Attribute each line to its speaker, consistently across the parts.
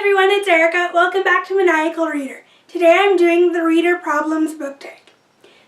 Speaker 1: everyone, it's Erica. Welcome back to Maniacal Reader. Today I'm doing the Reader Problems book tag.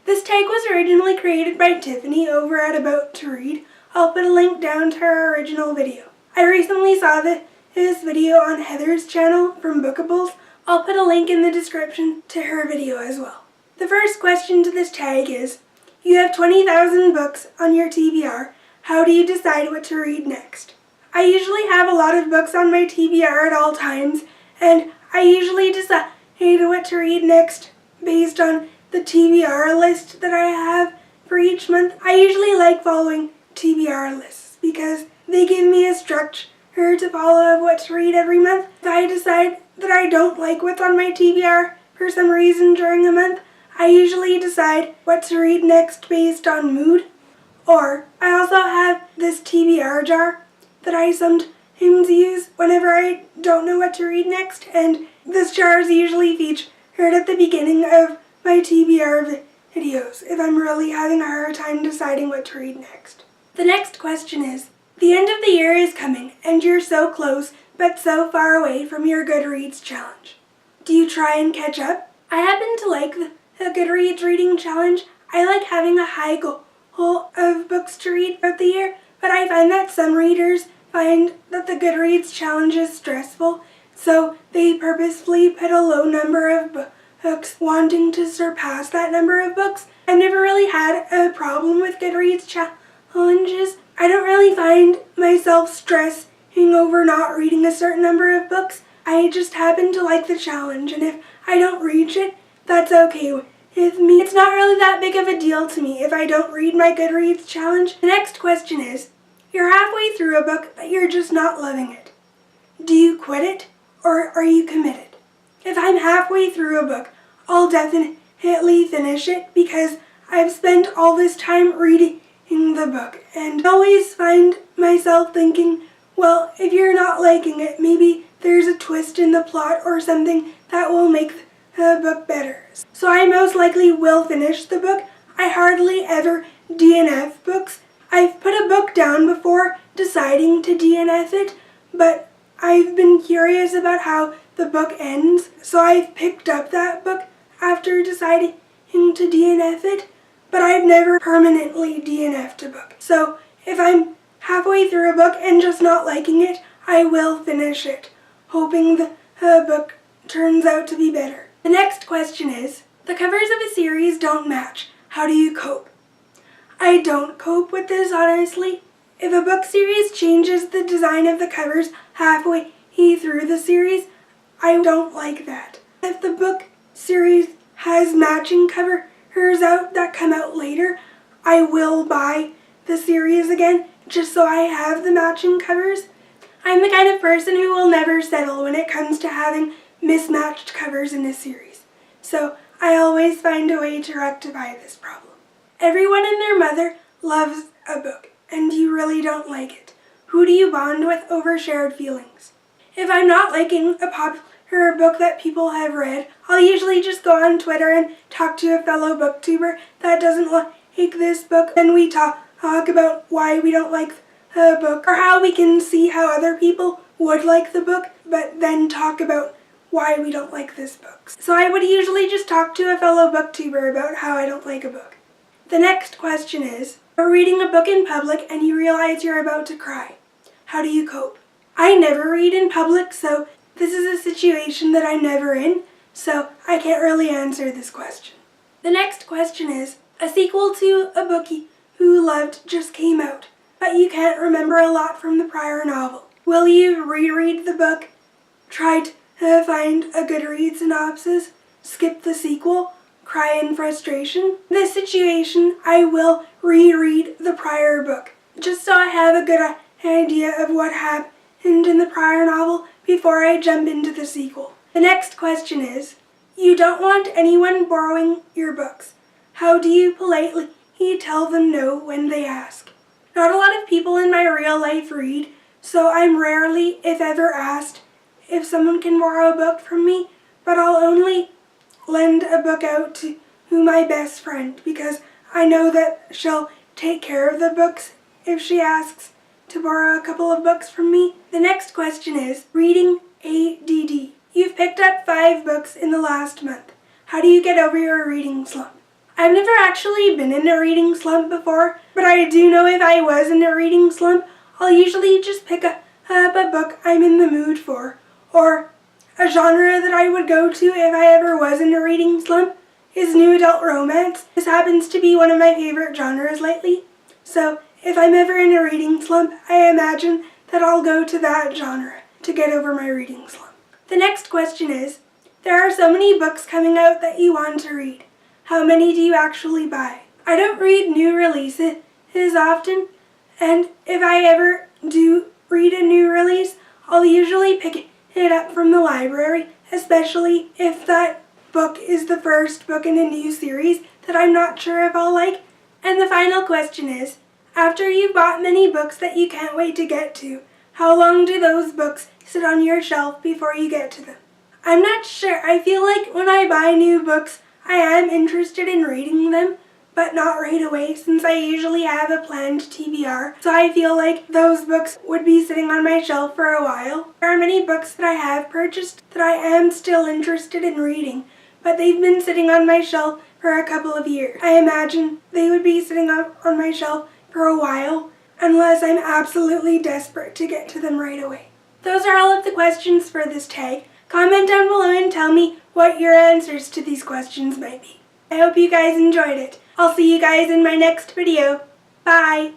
Speaker 1: This tag was originally created by Tiffany over at About to Read. I'll put a link down to her original video. I recently saw this video on Heather's channel from Bookables. I'll put a link in the description to her video as well. The first question to this tag is, you have 20,000 books on your TBR. How do you decide what to read next? I usually have a lot of books on my TBR at all times, and I usually decide what to read next based on the TBR list that I have for each month. I usually like following TBR lists because they give me a structure to follow of what to read every month. If I decide that I don't like what's on my TBR for some reason during a month, I usually decide what to read next based on mood. Or I also have this TBR jar that I sometimes use whenever I don't know what to read next, and this jar is usually featured at the beginning of my TBR videos if I'm really having a hard time deciding what to read next. The next question is, the end of the year is coming and you're so close but so far away from your Goodreads challenge. Do you try and catch up? I happen to like the Goodreads reading challenge. I like having a high goal of books to read throughout the year, but I find that some readers find that the Goodreads challenge is stressful, so they purposefully put a low number of books, wanting to surpass that number of books. I've never really had a problem with Goodreads challenges. I don't really find myself stressing over not reading a certain number of books. I just happen to like the challenge, and if I don't reach it, that's okay with me. It's not really that big of a deal to me if I don't read my Goodreads challenge. The next question is, you're halfway through a book but you're just not loving it. Do you quit it or are you committed? If I'm halfway through a book, I'll definitely finish it because I've spent all this time reading the book, and I always find myself thinking, well, if you're not liking it, maybe there's a twist in the plot or something that will make the book better. So I most likely will finish the book. I hardly ever DNF books. I've put a book down before deciding to DNF it, but I've been curious about how the book ends, so I've picked up that book after deciding to DNF it, but I've never permanently DNF'd a book. So if I'm halfway through a book and just not liking it, I will finish it, hoping the book turns out to be better. The next question is, the covers of a series don't match. How do you cope? I don't cope with this, honestly. If a book series changes the design of the covers halfway through the series, I don't like that. If the book series has matching covers out that come out later, I will buy the series again just so I have the matching covers. I'm the kind of person who will never settle when it comes to having mismatched covers in a series. So I always find a way to rectify this problem. Everyone and their mother loves a book, and you really don't like it. Who do you bond with over shared feelings? If I'm not liking a popular book that people have read, I'll usually just go on Twitter and talk to a fellow booktuber that doesn't like this book, and we talk about why we don't like the book, or how we can see how other people would like the book, but then talk about why we don't like this book. So I would usually just talk to a fellow booktuber about how I don't like a book. The next question is, you're reading a book in public and you realize you're about to cry. How do you cope? I never read in public, so this is a situation that I'm never in, so I can't really answer this question. The next question is, a sequel to a book you loved just came out, but you can't remember a lot from the prior novel. Will you reread the book, try to find a Goodreads synopsis, skip the sequel, cry in frustration? In this situation, I will reread the prior book, just so I have a good idea of what happened in the prior novel before I jump into the sequel. The next question is, you don't want anyone borrowing your books. How do you politely tell them no when they ask? Not a lot of people in my real life read, so I'm rarely, if ever, asked if someone can borrow a book from me, but I'll only lend a book out to my best friend because I know that she'll take care of the books if she asks to borrow a couple of books from me. The next question is, reading ADD. 5 books in the last month. How do you get over your reading slump? I've never actually been in a reading slump before, but I do know if I was in a reading slump, I'll usually just pick up a book I'm in the mood for, or a genre that I would go to if I ever was in a reading slump is new adult romance. This happens to be one of my favorite genres lately, so if I'm ever in a reading slump, I imagine that I'll go to that genre to get over my reading slump. The next question is, there are so many books coming out that you want to read. How many do you actually buy? I don't read new releases often, and if I ever do read a new release, I'll usually pick it up from the library, especially if that book is the first book in a new series that I'm not sure if I'll like. And the final question is, after you've bought many books that you can't wait to get to, how long do those books sit on your shelf before you get to them? I'm not sure. I feel like when I buy new books, I am interested in reading them, but not right away since I usually have a planned TBR, so I feel like those books would be sitting on my shelf for a while. There are many books that I have purchased that I am still interested in reading, but they've been sitting on my shelf for a couple of years. I imagine they would be sitting on my shelf for a while, unless I'm absolutely desperate to get to them right away. Those are all of the questions for this tag. Comment down below and tell me what your answers to these questions might be. I hope you guys enjoyed it. I'll see you guys in my next video. Bye!